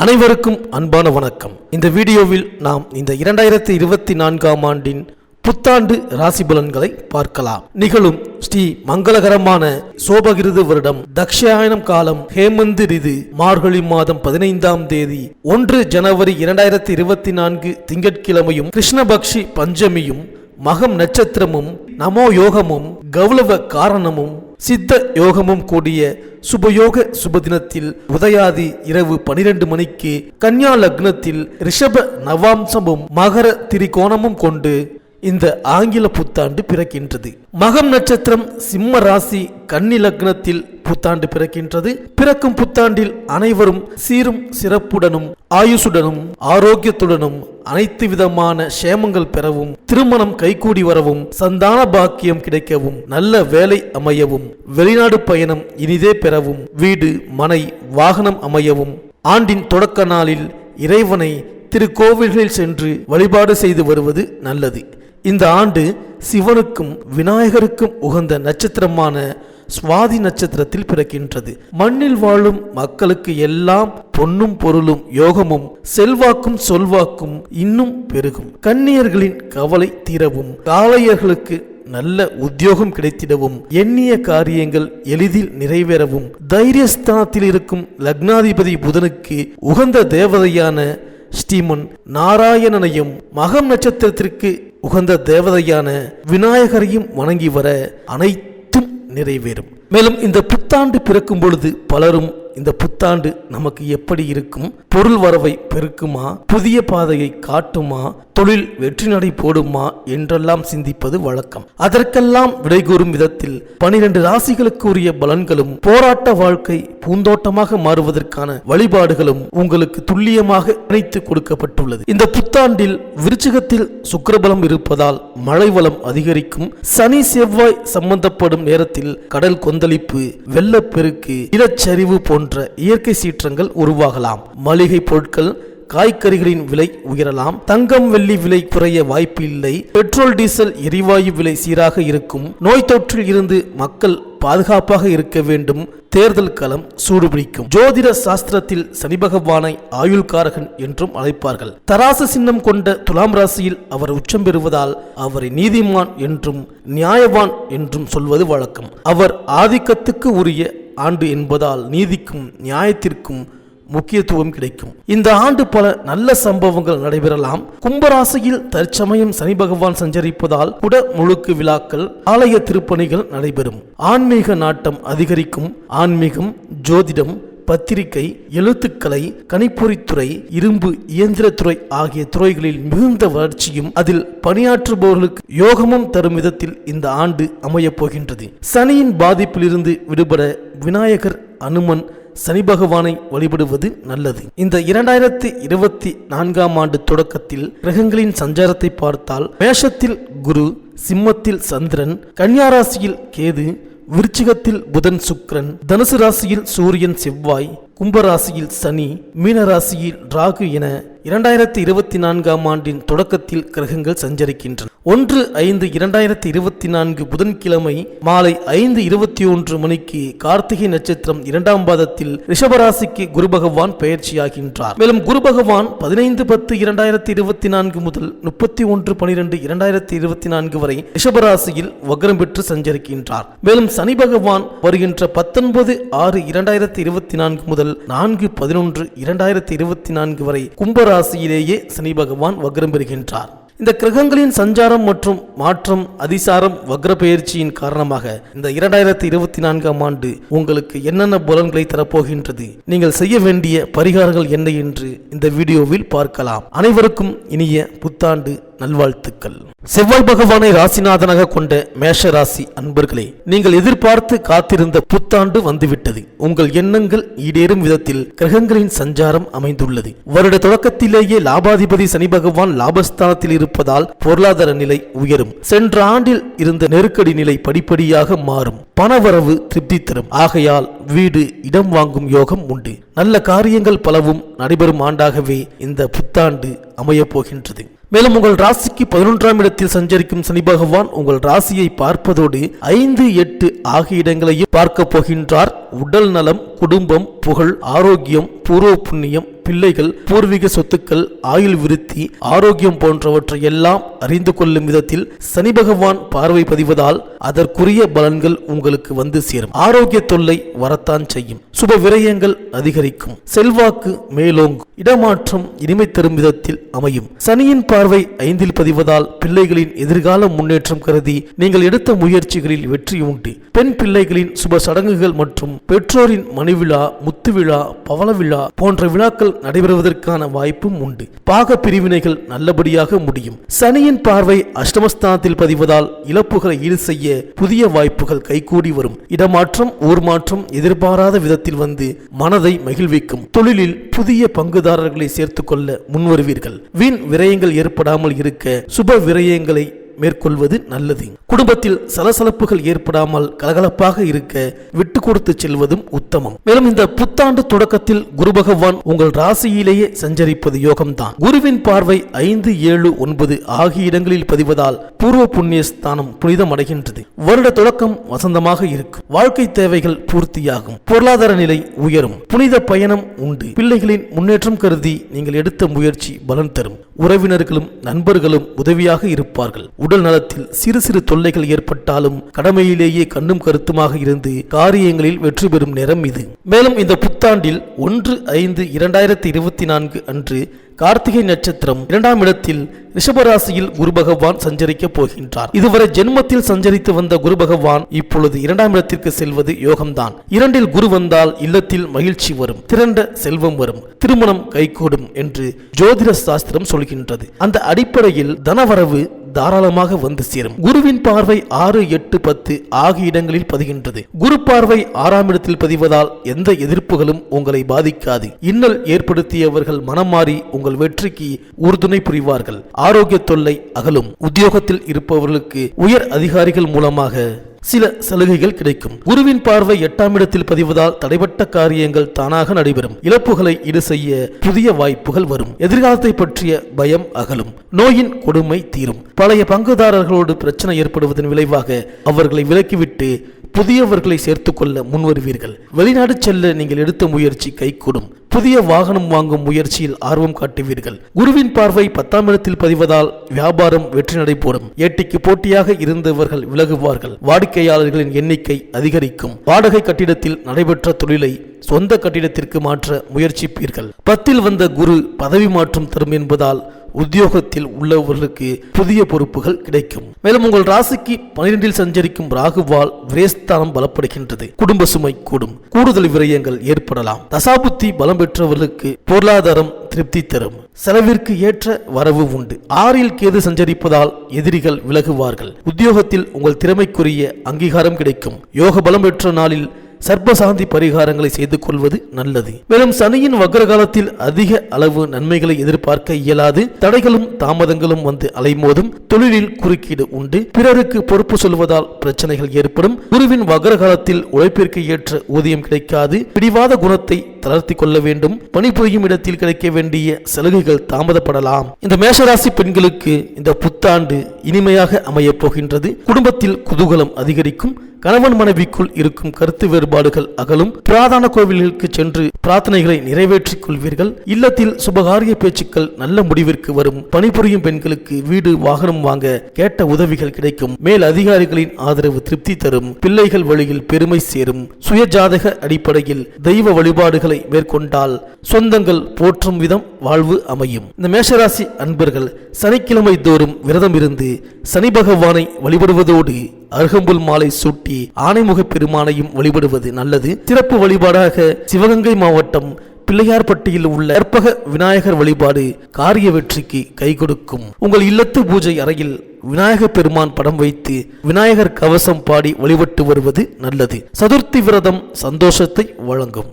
அனைவருக்கும் அன்பான வணக்கம். இந்த வீடியோவில் நாம் இந்த 2024ஆம் ஆண்டின் புத்தாண்டு ராசி பலன்களை பார்க்கலாம். நிகழும் ஸ்ரீ மங்களகரமான சோபகிருது வருடம் தக்ஷாயனம் காலம் ஹேமந்த் ரிது மார்கழி மாதம் 15ஆம் தேதி 1 ஜனவரி 2024 திங்கட்கிழமையும் கிருஷ்ணபக்ஷி பஞ்சமியும் மகம் நட்சத்திரமும் நமோ யோகமும் கௌலவ காரணமும் சித்த யோகமும் கூடிய சுபயோக சுபதினத்தில் உதயாதி இரவு 12 மணிக்கு கன்யா லக்னத்தில் ரிஷப நவாம்சமும் மகர திரிகோணமும் கொண்டு இந்த ஆங்கில புத்தாண்டு பிறக்கின்றது. மகம் நட்சத்திரம் சிம்ம ராசி கன்னி லக்னத்தில் புத்தாண்டு பிறக்கின்றது. பிறக்கும் புத்தாண்டில் அனைவரும் சீரும் சிறப்புடனும் ஆயுசுடனும் ஆரோக்கியத்துடனும் அனைத்து விதமான சேமங்கள் பெறவும், திருமணம் கைகூடி வரவும், சந்தான பாக்கியம் கிடைக்கவும், நல்ல வேலை அமையவும், வெளிநாடு பயணம் இனிதே பெறவும், வீடு மனை வாகனம் அமையவும், ஆண்டின் தொடக்க நாளில் இறைவனை திருக்கோவில்களில் சென்று வழிபாடு செய்து வருவது நல்லது. இந்த ஆண்டு சிவனுக்கும் விநாயகருக்கும் உகந்த நட்சத்திரமான சுவாதி நட்சத்திரத்தில் பிறக்கின்றது. மண்ணில் வாழும் மக்களுக்கு எல்லாம் பொன்னும் பொருளும் யோகமும் செல்வாக்கும் சொல்வாக்கும் இன்னும் பெருகும். கன்னியர்களின் கவலை தீரவும், காளையர்களுக்கு நல்ல உத்தியோகம் கிடைத்திடவும், எண்ணிய காரியங்கள் எளிதில் நிறைவேறவும், தைரியஸ்தானத்தில் இருக்கும் லக்னாதிபதி புதனுக்கு உகந்த தேவதையான ஸ்ரீமன் நாராயணனையும் மகம் நட்சத்திரத்திற்கு உகந்த தேவதையான விநாயகரையும் வணங்கி வர அனைத்தும் நிறைவேறும். மேலும் இந்த புத்தாண்டு பிறக்கும் பொழுது பலரும் இந்த புத்தாண்டு நமக்கு எப்படி இருக்கும், பொருள் வரவை பெருக்குமா, புதிய பாதையை காட்டுமா, தொழில் வெற்றி நடை போடுமா என்றெல்லாம் சிந்திப்பது வழக்கம். அதற்கெல்லாம் விடை கூறும் விதத்தில் 12 ராசிகளுக்கு உரிய பலன்களும் போராட்ட வாழ்க்கை பூந்தோட்டமாக மாறுவதற்கான வழிபாடுகளும் உங்களுக்கு துல்லியமாக இணைத்து கொடுக்கப்பட்டுள்ளது. இந்த புத்தாண்டில் விருச்சிகத்தில் சுக்கிரபலம் இருப்பதால் மழை வளம் அதிகரிக்கும். சனி செவ்வாய் சம்பந்தப்படும் நேரத்தில் கடல் கொந்தளிப்பு, வெள்ளப்பெருக்கு, இடச்சரிவு போன்ற இயற்கை சீற்றங்கள் உருவாகலாம். மளிகை பொருட்கள் காய்கறிகளின் விலை உயரலாம். தங்கம் வெள்ளி விலை குறைய வாய்ப்பு இல்லை. பெட்ரோல் டீசல் எரிவாயு விலை சீராக இருக்கும். நோய் தொற்றில் இருந்து மக்கள் பாதுகாப்பாக இருக்க வேண்டும். தேர்தல் களம் சூடுபிடிக்கும். ஜோதிட சாஸ்திரத்தில் சனி பகவானை ஆயுள்காரகன் என்றும் அழைப்பார்கள். தராசு சின்னம் கொண்ட துலாம் ராசியில் அவர் உச்சம் பெறுவதால் அவரை நீதிமான் என்றும் நியாயவான் என்றும் சொல்வது வழக்கம். அவர் ஆதிக்கத்துக்கு உரிய ஆண்டு என்பதால் நீதிக்கும் நியாயத்திற்கும் முக்கியத்துவம் கிடைக்கும். இந்த ஆண்டு பல நல்ல சம்பவங்கள் நடைபெறலாம். கும்பராசியில் தற்சமயம் சனி பகவான் சஞ்சரிப்பதால் குட முழுக்கு விழாக்கள், ஆலய திருப்பணிகள் நடைபெறும். ஆன்மீக நாட்டம் அதிகரிக்கும். ஆன்மீகம், ஜோதிடம், பத்திரிகை, எழுத்துக்கலை, கணிப்பொறித்துறை, இரும்பு இயந்திரத்துறை ஆகிய துறைகளில் மிகுந்த வளர்ச்சியும் அதில் பணியாற்றுபவர்களுக்கு யோகமும் தரும் விதத்தில் இந்த ஆண்டு அமையப் போகின்றது. சனியின் பாதிப்பிலிருந்து விடுபட விநாயகர், அனுமன், சனி பகவானை வழிபடுவது நல்லது. இந்த 2024ஆம் ஆண்டு தொடக்கத்தில் கிரகங்களின் சஞ்சாரத்தை பார்த்தால் மேஷத்தில் குரு, சிம்மத்தில் சந்திரன், கன்னியா ராசியில் கேது, விருச்சிகத்தில் புதன் சுக்கிரன், தனுசு ராசியில் சூரியன் செவ்வாய், கும்பராசியில் சனி, மீனராசியில் ராகு என 2024ஆம் ஆண்டின் தொடக்கத்தில் கிரகங்கள் சஞ்சரிக்கின்றன. 1/5/2024 புதன்கிழமை மாலை 5:21 மணிக்கு கார்த்திகை நட்சத்திரம் 2ஆம் பாதத்தில் ரிஷபராசிக்கு குரு பகவான் பெயர்ச்சியாகின்றார். மேலும் குரு பகவான் 15/10/2024 முதல் 31/12/2024 வரை ரிஷபராசியில் வக்ரம் பெற்று சஞ்சரிக்கின்றார். மேலும் சனி பகவான் வருகின்ற 19/6/2024 முதல் 4/11/2024 வரை கும்பராசியிலேயே சனி பகவான் வக்ரம் பெறுகின்றார். இந்த கிரகங்களின் சஞ்சாரம் மற்றும் மாற்றம், அதிசாரம், வக்ர பெயர்ச்சியின் காரணமாக இந்த 2024ஆம் ஆண்டு உங்களுக்கு என்னென்ன பலன்களை தரப்போகின்றது, நீங்கள் செய்ய வேண்டிய பரிகாரங்கள் என்ன என்று இந்த வீடியோவில் பார்க்கலாம். அனைவருக்கும் இனிய புத்தாண்டு நல்வாழ்த்துக்கள். செவ்வாய் பகவானை ராசிநாதனாக கொண்ட மேஷ ராசி அன்பர்களே, நீங்கள் எதிர்பார்த்து காத்திருந்த புத்தாண்டு வந்துவிட்டது. உங்கள் எண்ணங்கள் ஈடேறும் விதத்தில் கிரகங்களின் சஞ்சாரம் அமைந்துள்ளது. வருட தொடக்கத்திலேயே லாபாதிபதி சனி பகவான் லாபஸ்தானத்தில் இருப்பதால் பொருளாதார நிலை உயரும். சென்ற ஆண்டில் இருந்த நெருக்கடி நிலை படிப்படியாக மாறும். பணவரவு திருப்தி தரும். ஆகையால் வீடு இடம் வாங்கும் யோகம் உண்டு. நல்ல காரியங்கள் பலவும் நடைபெறும் ஆண்டாகவே இந்த புத்தாண்டு அமையப் போகின்றது. மேலும் உங்கள் ராசிக்கு 11ஆம் இடத்தில் சஞ்சரிக்கும் சனி பகவான் உங்கள் ராசியை பார்ப்பதோடு 5, 8 ஆகிய இடங்களையும் பார்க்க போகின்றார். உடல் நலம், குடும்பம், புகழ், ஆரோக்கியம், பூர்வ புண்ணியம், பிள்ளைகள், பூர்வீக சொத்துக்கள், ஆயுள் விருத்தி, ஆரோக்கியம் போன்றவற்றை எல்லாம் அறிந்து கொள்ளும் விதத்தில் சனி பகவான் பார்வை பதிவதால் அதற்குரிய பலன்கள் உங்களுக்கு வந்து சேரும். ஆரோக்கிய தொல்லை வரத்தான் செய்யும். சுப விரயங்கள் அதிகரிக்கும். செல்வாக்கு மேலோங்கும். இடமாற்றம் இனிமை தரும் விதத்தில் அமையும். சனியின் பார்வை 5இல் பதிவதால் பிள்ளைகளின் எதிர்கால முன்னேற்றம் கருதி நீங்கள் எடுத்த முயற்சிகளில் வெற்றி உண்டு. பெண் பிள்ளைகளின் சுப சடங்குகள் மற்றும் பெற்றோரின் மணிவிழா, முத்து விழா, பவள விழா போன்ற விழாக்கள் நடைபெறுவதற்கான வாய்ப்பும் உண்டு. பாக பிரிவினைகள் நல்லபடியாக முடியும். சனியின் பார்வை அஷ்டமஸ்தானத்தில் பதிவதால் இழப்புகளை ஈடு செய்ய புதிய வாய்ப்புகள் கைகூடி வரும். இடமாற்றம், ஊர் மாற்றம் எதிர்பாராத விதத்தில் வந்து மனதை மகிழ்விக்கும். தொழிலில் புதிய பங்குதாரர்களை சேர்த்துக் கொள்ள முன்வருவீர்கள். வீண் விரயங்கள் ஏற்படாமல் இருக்க சுப விரயங்களை மேற்கொள்வது நல்லது. குடும்பத்தில் சலசலப்புகள் ஏற்படாமல் கலகலப்பாக இருக்க விட்டு கொடுத்து செல்வதும் உத்தமம். மேலும் இந்த புத்தாண்டு தொடக்கத்தில் குரு பகவான் உங்கள் ராசியிலேயே சஞ்சரிப்பது யோகம்தான். குருவின் பார்வை 5, 7, 9 ஆகிய இடங்களில் பதிவதால் பூர்வ புண்ணிய ஸ்தானம் புனிதம் அடைகின்றது. வருட தொடக்கம் வசந்தமாக இருக்கும். வாழ்க்கை தேவைகள் பூர்த்தியாகும். பொருளாதார நிலை உயரும். புனித பயணம் உண்டு. பிள்ளைகளின் முன்னேற்றம் கருதி நீங்கள் எடுத்த முயற்சி பலன் தரும். உறவினர்களும் நண்பர்களும் உதவியாக இருப்பார்கள். உடல் நலத்தில் சிறு சிறு தொல்லைகள் ஏற்பட்டாலும் கடமையிலேயே கண்ணும் கருத்துமாக இருந்து காரியங்களில் வெற்றி பெறும் நேரம் இது. மேலும் இந்த புத்தாண்டில் 1/5/2024 அன்று கார்த்திகை நட்சத்திரம் 2ஆம் இடத்தில் ரிஷபராசியில் குரு பகவான் சஞ்சரிக்க போகின்றார். இதுவரை ஜென்மத்தில் சஞ்சரித்து வந்த குரு பகவான் இப்பொழுது 2ஆம் இடத்திற்கு செல்வது யோகம்தான். 2இல் குரு வந்தால் இல்லத்தில் மகிழ்ச்சி வரும். திரண்ட செல்வம் வரும். திருமணம் கைகூடும் என்று ஜோதிட சாஸ்திரம் சொல்கின்றது. அந்த அடிப்படையில் தனவரவு தாராளமாக வந்து சேரும். குருவின் பார்வை 6, 8, 10 ஆகிய இடங்களில் பதிகின்றது. குரு பார்வை 6ஆம் இடத்தில் பதிவதால் எந்த எதிர்ப்புகளும் உங்களை பாதிக்காது. இன்னல் ஏற்படுத்தியவர்கள் மனம் மாறி உங்கள் வெற்றிக்கு உறுதுணை புரிவார்கள். ஆரோக்கிய தொல்லை அகலும். உத்தியோகத்தில் இருப்பவர்களுக்கு உயர் அதிகாரிகள் மூலமாக சில சலுகைகள் கிடைக்கும். குருவின் பார்வை 8ஆம் இடத்தில் பதிவதால் தடைப்பட்ட காரியங்கள் தானாக நடைபெறும். இழப்புகளை ஈடு செய்ய புதிய வாய்ப்புகள் வரும். எதிர்காலத்தை பற்றிய பயம் அகலும். நோயின் கொடுமை தீரும். பழைய பங்குதாரர்களோடு பிரச்சனை ஏற்படுவதன் விளைவாக அவர்களை விலக்கிவிட்டு புதியவர்களை சேர்த்துக் கொள்ள முன்வருவீர்கள். வெளிநாடு செல்ல நீங்கள் எடுத்த முயற்சி கைகூடும். புதிய வாகனம் வாங்கும் முயற்சியில் ஆர்வம் காட்டுவீர்கள். குருவின் பார்வை 10ஆம் இடத்தில் பதிவதால் வியாபாரம் வெற்றி நடைபோடும். ஏட்டிக்கு போட்டியாக இருந்தவர்கள் விலகுவார்கள். வாடிக்கையாளர்களின் எண்ணிக்கை அதிகரிக்கும். வாடகை கட்டிடத்தில் நடைபெற்ற தொழிலை சொந்த கட்டிடத்திற்கு மாற்ற முயற்சிப்பீர்கள். 10இல் வந்த குரு பதவி மாற்றம் தரும் என்பதால் உத்தியோகத்தில் உள்ளவர்களுக்கு புதிய பொறுப்புகள் கிடைக்கும். மேலும் உங்கள் ராசிக்கு 12இல் சஞ்சரிக்கும் ராகுவால் விரயஸ்தானம் பலப்படுகின்றது. குடும்ப சுமை கூடும். கூடுதல் விரயங்கள் ஏற்படலாம். தசாபுத்தி பலம் பெற்றவர்களுக்கு பொருளாதாரம் திருப்தி தரும். செலவிற்கு ஏற்ற வரவு உண்டு. 6இல் கேது சஞ்சரிப்பதால் எதிரிகள் விலகுவார்கள். உத்தியோகத்தில் உங்கள் திறமைக்குரிய அங்கீகாரம் கிடைக்கும். யோக பலம் பெற்ற நாளில் சர்ப்பசாந்தி பரிகாரங்களை செய்து கொள்வது நல்லது. மேலும் சனியின் வக்ர காலத்தில் அதிக அளவு நன்மைகளை எதிர்பார்க்க இயலாது. தடைகளும் தாமதங்களும் வந்து அலைமோதும். தொழிலில் குறுக்கீடு உண்டு. பிறருக்கு பொறுப்பு சொல்வதால் பிரச்சனைகள் ஏற்படும். குருவின் வக்ர காலத்தில் உழைப்பிற்கு ஏற்ற ஊதியம் கிடைக்காது. பிடிவாத குணத்தை தளர்த்தி கொள்ள வேண்டும். பணிபுரியும் இடத்தில் கிடைக்க வேண்டிய சலுகைகள் தாமதப்படலாம். இந்த மேஷராசி பெண்களுக்கு இந்த புத்தாண்டு இனிமையாக அமையப் போகின்றது. குடும்பத்தில் குதூகலம் அதிகரிக்கும். கணவன் மனைவிக்குள் இருக்கும் கருத்து வேறுபாடுகள் அகலும். பிராதான கோவில்களுக்கு சென்று பிரார்த்தனைகளை நிறைவேற்றிக் கொள்வீர்கள். இல்லத்தில் சுபகாரிய பேச்சுக்கள் நல்ல முடிவிற்கு வரும். பணிபுரியும் பெண்களுக்கு வீடு வாகனம் வாங்க கேட்ட உதவிகள் கிடைக்கும். மேல் அதிகாரிகளின் ஆதரவு திருப்தி தரும். பிள்ளைகள் வழியில் பெருமை சேரும். சுயஜாதக அடிப்படையில் தெய்வ வழிபாடுகளை மேற்கொண்டால் சொந்தங்கள் போற்றும் விதம் வாழ்வு அமையும். இந்த மேஷராசி அன்பர்கள் சனிக்கிழமை தோறும் விரதம் இருந்து சனி பகவானை வழிபடுவதோடு அருகம்புல் மாலை சூட்டி ஆனைமுக பெருமானையும் வழிபடுவது நல்லது. சிறப்பு வழிபாடாக சிவகங்கை மாவட்டம் பிள்ளையார்பட்டியில் உள்ள கற்பக விநாயகர் வழிபாடு காரிய வெற்றிக்கு கை கொடுக்கும். உங்கள் இல்லத்து பூஜை அறையில் விநாயகர் பெருமான் படம் வைத்து விநாயகர் கவசம் பாடி வழிபட்டு வருவது நல்லது. சதுர்த்தி விரதம் சந்தோஷத்தை வழங்கும்.